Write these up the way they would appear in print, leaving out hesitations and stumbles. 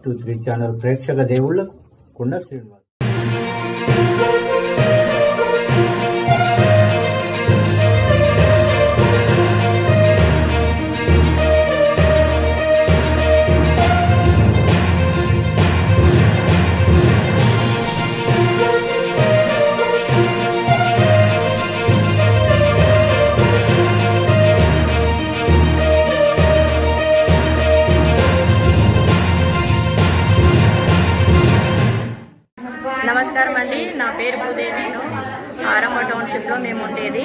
123 channel ప్రేక్షక దేవుళ్లకు కొండ శ్రీనివాస్. నమస్కారం అండి. నా పేరు భూదేవి. ఆరంభ టౌన్షిప్లో మేము ఉండేది.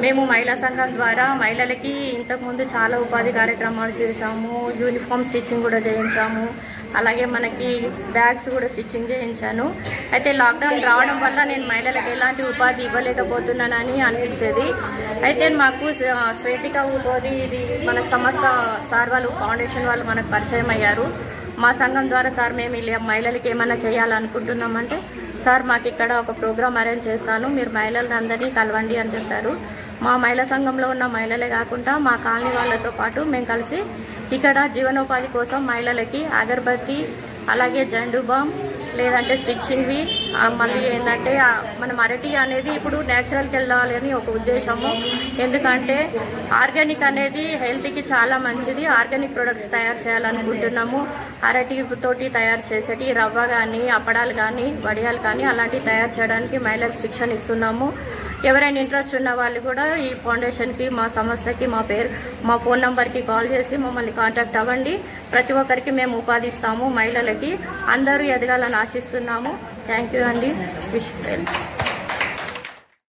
మేము మహిళా సంఘం ద్వారా మహిళలకి ఇంతకుముందు చాలా ఉపాధి కార్యక్రమాలు చేశాము. యూనిఫామ్ స్టిచ్చింగ్ కూడా చేయించాము. అలాగే మనకి బ్యాగ్స్ కూడా స్టిచ్చింగ్ చేయించాను. అయితే లాక్డౌన్ రావడం వల్ల నేను మహిళలకు ఎలాంటి ఉపాధి ఇవ్వలేకపోతున్నానని అనిపించేది. అయితే మాకు శ్వేతిక ఉపాధి ఇది మనకు సంస్థ సార్ వాళ్ళు ఫౌండేషన్ వాళ్ళు మనకు పరిచయం అయ్యారు. మా సంఘం ద్వారా సార్ మేము ఇలా మహిళలకి ఏమైనా చేయాలనుకుంటున్నామంటే సార్ మాకు ఇక్కడ ఒక ప్రోగ్రామ్ అరేంజ్ చేస్తాను, మీరు మహిళలను అందరినీ కలవండి అని చెప్పారు. మా మహిళా సంఘంలో ఉన్న మహిళలే కాకుండా మా కాలనీ వాళ్ళతో పాటు మేము కలిసి ఇక్కడ జీవనోపాధి కోసం మహిళలకి అగరబత్తి, అలాగే జండు బామ్, లేదంటే స్టిచ్చింగ్వి, మళ్ళీ ఏంటంటే మనం అరటి అనేది ఇప్పుడు నేచురల్కి వెళ్ళాలి అని ఒక ఉద్దేశము. ఎందుకంటే ఆర్గానిక్ అనేది హెల్త్కి చాలా మంచిది. ఆర్గానిక్ ప్రొడక్ట్స్ తయారు చేయాలనుకుంటున్నాము. అరటి తోటి తయారు చేసేటి రవ్వ కానీ, అప్పడాలు కానీ, వడియాలు కానీ అలాంటివి తయారు చేయడానికి మహిళలకు శిక్షణ ఇస్తున్నాము. ఎవరైనా ఇంట్రెస్ట్ ఉన్న వాళ్ళు కూడా ఈ ఫౌండేషన్కి, మా సంస్థకి మా ఫోన్ నంబర్కి కాల్ చేసి మమ్మల్ని కాంటాక్ట్ అవ్వండి. ప్రతి ఒక్కరికి మేము ఉపాధి ఇస్తాము. మహిళలకి అందరూ ఎదగాలని ఆశిస్తున్నాము. థ్యాంక్ యూ అండి. విష్